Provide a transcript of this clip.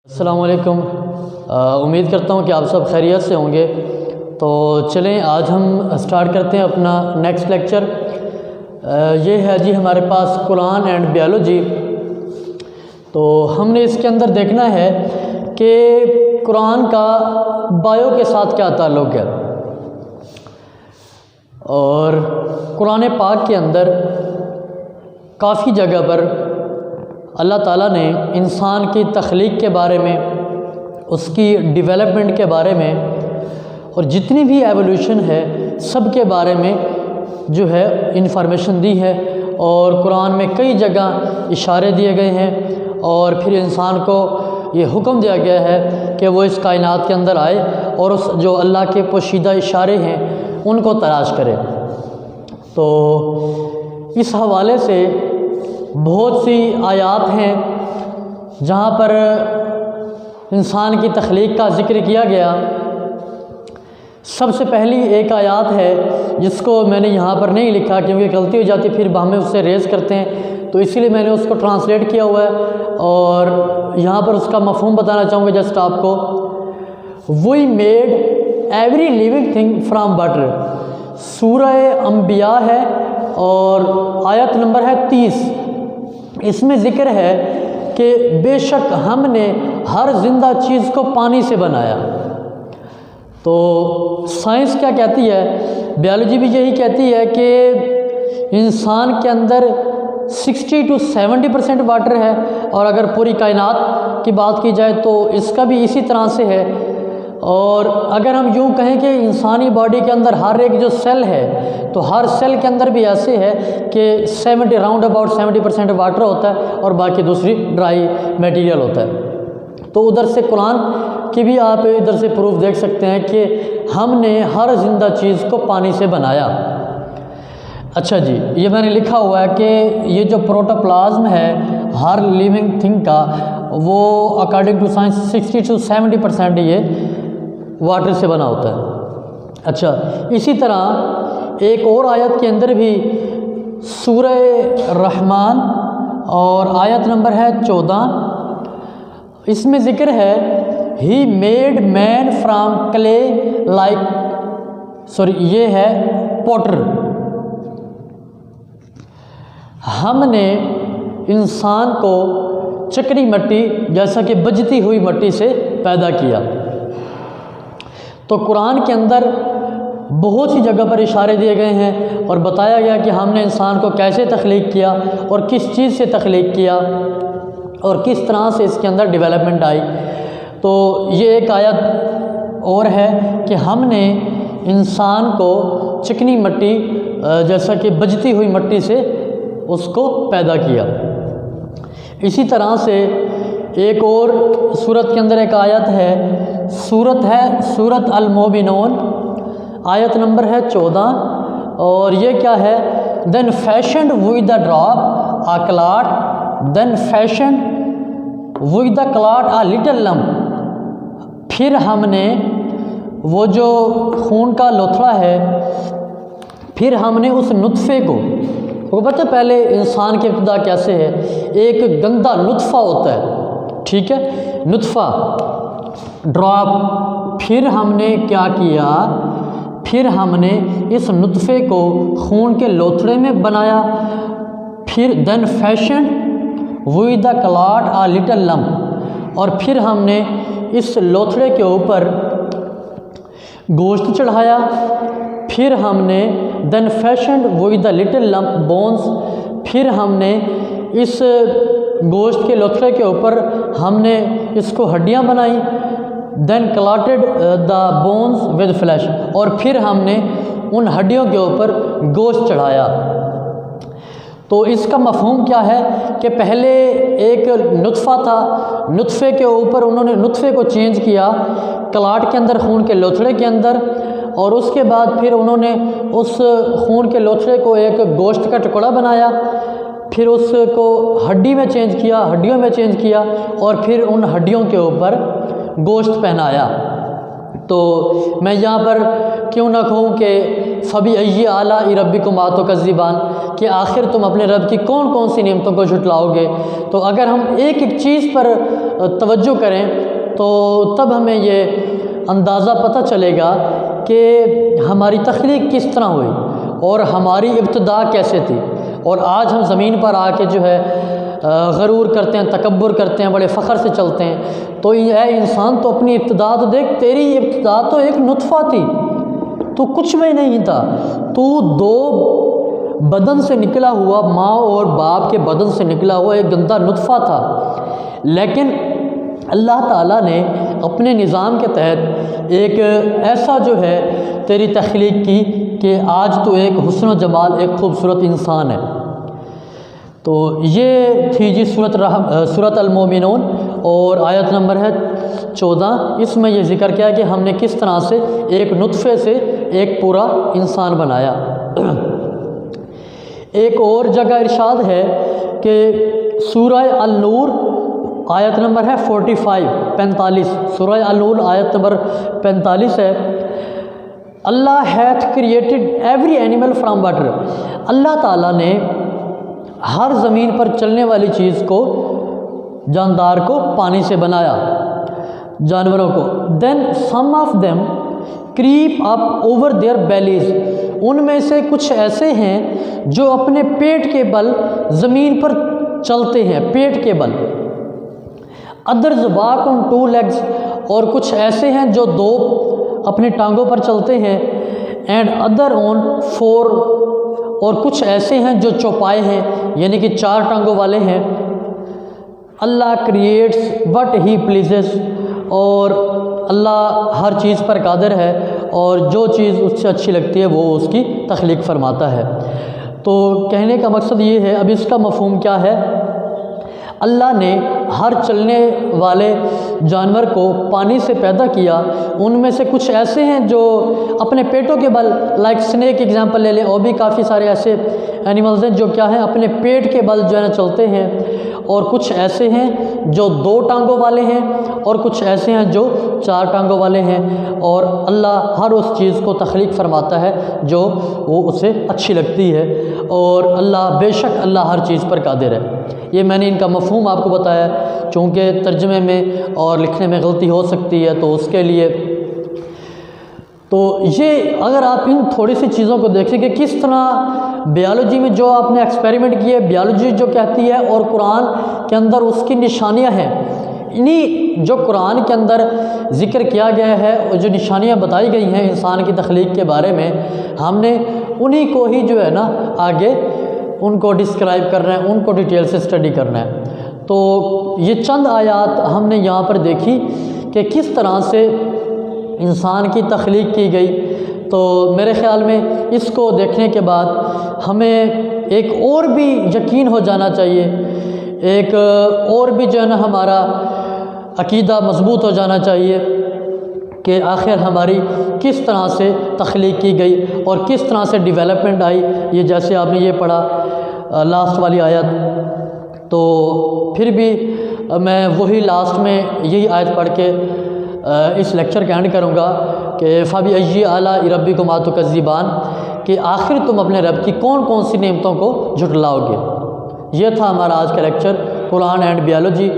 अस्सलाम वालेकुम। उम्मीद करता हूँ कि आप सब खैरियत से होंगे। तो चलें आज हम स्टार्ट करते हैं अपना नेक्स्ट लेक्चर। ये है जी हमारे पास कुरान एंड बायोलॉजी। तो हमने इसके अंदर देखना है कि कुरान का बायो के साथ क्या ताल्लुक़ है। और कुरान पाक के अंदर काफ़ी जगह पर अल्लाह ताला ने इंसान की तख्लीक के बारे में, उसकी डेवलपमेंट के बारे में और जितनी भी एवोल्यूशन है सब के बारे में जो है इंफॉर्मेशन दी है। और कुरान में कई जगह इशारे दिए गए हैं और फिर इंसान को ये हुक्म दिया गया है कि वो इस कायनात के अंदर आए और उस जो अल्लाह के पोशीदा इशारे हैं उनको तलाश करे। तो इस हवाले से बहुत सी आयात हैं जहाँ पर इंसान की तख्लीक का ज़िक्र किया गया। सबसे पहली एक आयत है जिसको मैंने यहाँ पर नहीं लिखा क्योंकि गलती हो जाती फिर हमें उससे रेज़ करते हैं, तो इसीलिए मैंने उसको ट्रांसलेट किया हुआ है और यहाँ पर उसका मफ़हूम बताना चाहूँगा जस्ट आपको। We made every living thing from water, सूरह अंबिया है और आयत नंबर है 30। इसमें ज़िक्र है कि बेशक हमने हर जिंदा चीज़ को पानी से बनाया। तो साइंस क्या कहती है, बायोलॉजी भी यही कहती है कि इंसान के अंदर 60 to 70% वाटर है और अगर पूरी कायनात की बात की जाए तो इसका भी इसी तरह से है। और अगर हम यूँ कहें कि इंसानी बॉडी के अंदर हर एक जो सेल है तो हर सेल के अंदर भी ऐसे है कि 70% वाटर होता है और बाकी दूसरी ड्राई मटेरियल होता है। तो उधर से कुरान की भी आप इधर से प्रूफ देख सकते हैं कि हमने हर जिंदा चीज़ को पानी से बनाया। अच्छा जी, ये मैंने लिखा हुआ है कि ये जो प्रोटोप्लाज्म है हर लिविंग थिंग का वो अकॉर्डिंग टू साइंस 60 to 70% ये वाटर से बना होता है। अच्छा, इसी तरह एक और आयत के अंदर भी सूरह रहमान और आयत नंबर है 14, इसमें ज़िक्र है he made man from clay ये है पोटर, हमने इंसान को चिकनी मिट्टी जैसा कि बजती हुई मिट्टी से पैदा किया। तो कुरान के अंदर बहुत सी जगह पर इशारे दिए गए हैं और बताया गया कि हमने इंसान को कैसे तख्लीक किया और किस चीज़ से तख्लीक किया और किस तरह से इसके अंदर डेवलपमेंट आई। तो ये एक आयत और है कि हमने इंसान को चिकनी मिट्टी जैसा कि बजती हुई मिट्टी से उसको पैदा किया। इसी तरह से एक और सूरत के अंदर एक आयत है, सूरत अल-मोमिनून, आयत नंबर है 14 और ये क्या है, then fashioned with the drop a clot, then fashioned with the clot a little lump, फिर हमने वो जो खून का लोथड़ा है फिर हमने उस नुत्फ़े को पता पहले इंसान की इब्तिदा कैसे है, एक गंदा नुत्फ़ा होता है, ठीक है, नुत्फ़ा ड्रॉप, फिर हमने क्या किया, फिर हमने इस नुत्फ़े को खून के लोथड़े में बनाया, फिर then fashion with the clot a little lump, और फिर हमने इस लोथड़े के ऊपर गोश्त चढ़ाया, फिर हमने then fashion with the little lump bones, फिर हमने इस गोश्त के लोथड़े के ऊपर हमने इसको हड्डियां बनाई, then clotted the bones with flesh, और फिर हमने उन हड्डियों के ऊपर गोश्त चढ़ाया। तो इसका मफ़हूम क्या है कि पहले एक नुत्फ़ा था, नुत्फ़े के ऊपर उन्होंने नुत्फ़े को चेंज किया क्लॉट के अंदर, खून के लोथड़े के अंदर, और उसके बाद फिर उन्होंने उस खून के लोथड़े को एक गोश्त का टुकड़ा बनाया, फिर उसको हड्डी में चेंज किया, हड्डियों में चेंज किया और फिर उन हड्डियों के ऊपर गोश्त पहनाया। तो मैं यहाँ पर क्यों ना कहूँ कि फ़बी अय्यि आलाइ रब्बिकुमा तुकज़्ज़िबान, कि आखिर तुम अपने रब की कौन कौन सी नेमतों को झुटलाओगे। तो अगर हम एक एक चीज़ पर तवज्जो करें तो तब हमें ये अंदाज़ा पता चलेगा कि हमारी तख्लीक किस तरह हुई और हमारी इब्तिदा कैसे थी। और आज हम ज़मीन पर आके जो है गरूर करते हैं, तकब्बुर करते हैं, बड़े फ़ख्र से चलते हैं। तो ये इंसान तो अपनी इब्तिदा तो देख, तेरी इब्तिदा तो एक नुत्फ़ा थी, तो कुछ भी नहीं था, तू दो बदन से निकला हुआ, माँ और बाप के बदन से निकला हुआ एक गंदा नुत्फ़ा था। लेकिन अल्लाह ताला ने अपने निज़ाम के तहत एक ऐसा जो है तेरी तख्लीक की कि आज तो एक हुस्न व जमाल, एक खूबसूरत इंसान है। तो ये थी जी सूरत अल-मोमिनून और आयत नंबर है 14। इसमें ये ज़िक्र किया कि हमने किस तरह से एक नुत्फ़े से एक पूरा इंसान बनाया। एक और जगह इरशाद है कि सूरह अल-नूर आयत नंबर है 45 सूरह अल-नूर आयत नंबर 45 है, Allah hath created every animal from water, Allah ताला ने हर ज़मीन पर चलने वाली चीज़ को, जानदार को पानी से बनाया, जानवरों को। Then some of them creep up over their bellies, उनमें से कुछ ऐसे हैं जो अपने पेट के बल ज़मीन पर चलते हैं, पेट के बल। अदर्स वॉक ऑन 2 legs, और कुछ ऐसे हैं जो 2 अपनी टांगों पर चलते हैं। एंड अदर ऑन 4, और कुछ ऐसे हैं जो चौपाए हैं, यानी कि 4 टांगों वाले हैं। अल्लाह क्रिएट्स व्हाट ही प्लीजेस, और अल्लाह हर चीज़ पर कादिर है और जो चीज़ उससे अच्छी लगती है वो उसकी तख्लीक फरमाता है। तो कहने का मकसद ये है, अब इसका मफ़हूम क्या है, अल्लाह ने हर चलने वाले जानवर को पानी से पैदा किया। उनमें से कुछ ऐसे हैं जो अपने पेटों के बल, लाइक स्नेक एग्जांपल ले लें, और भी काफ़ी सारे ऐसे एनिमल्स हैं जो क्या हैं, अपने पेट के बल जो है ना चलते हैं। और कुछ ऐसे हैं जो 2 टांगों वाले हैं, और कुछ ऐसे हैं जो 4 टांगों वाले हैं। और अल्लाह हर उस चीज़ को तख्लीक फरमाता है जो वो उसे अच्छी लगती है। और अल्लाह बेशक अल्लाह हर चीज़ पर कादिर है। ये मैंने इनका मफ़हूम आपको बताया, चूँकि तर्जुमे में और लिखने में गलती हो सकती है, तो उसके लिए तो ये अगर आप इन थोड़ी सी चीज़ों को देखें कि किस तरह बायोलॉजी में जो आपने एक्सपेरिमेंट किए, बायोलॉजी जो कहती है और कुरान के अंदर उसकी निशानियां हैं, इन्हीं जो कुरान के अंदर ज़िक्र किया गया है और जो निशानियां बताई गई हैं इंसान की तख्लीक के बारे में, हमने उन्हीं को ही जो है ना आगे उनको डिस्क्राइब करना है, उनको डिटेल से स्टडी करना है। तो ये चंद आयात हमने यहाँ पर देखी कि किस तरह से इंसान की तख्लीक की गई। तो मेरे ख़्याल में इसको देखने के बाद हमें एक और भी यकीन हो जाना चाहिए, एक और भी जो है ना हमारा अकीदा मजबूत हो जाना चाहिए कि आखिर हमारी किस तरह से तख्लीक की गई और किस तरह से डेवलपमेंट आई। ये जैसे आपने ये पढ़ा लास्ट वाली आयत, तो फिर भी मैं वही लास्ट में यही आयत पढ़ के इस लेक्चर का एंड करूँगा कि फ़बी अय्यि आलाइ रब्बिकुमा तुकज़्ज़िबान, कि आखिर तुम अपने रब की कौन कौन सी नेमतों को झुटलाओगे। ये था हमारा आज का लेक्चर, कुरान एंड बायोलॉजी।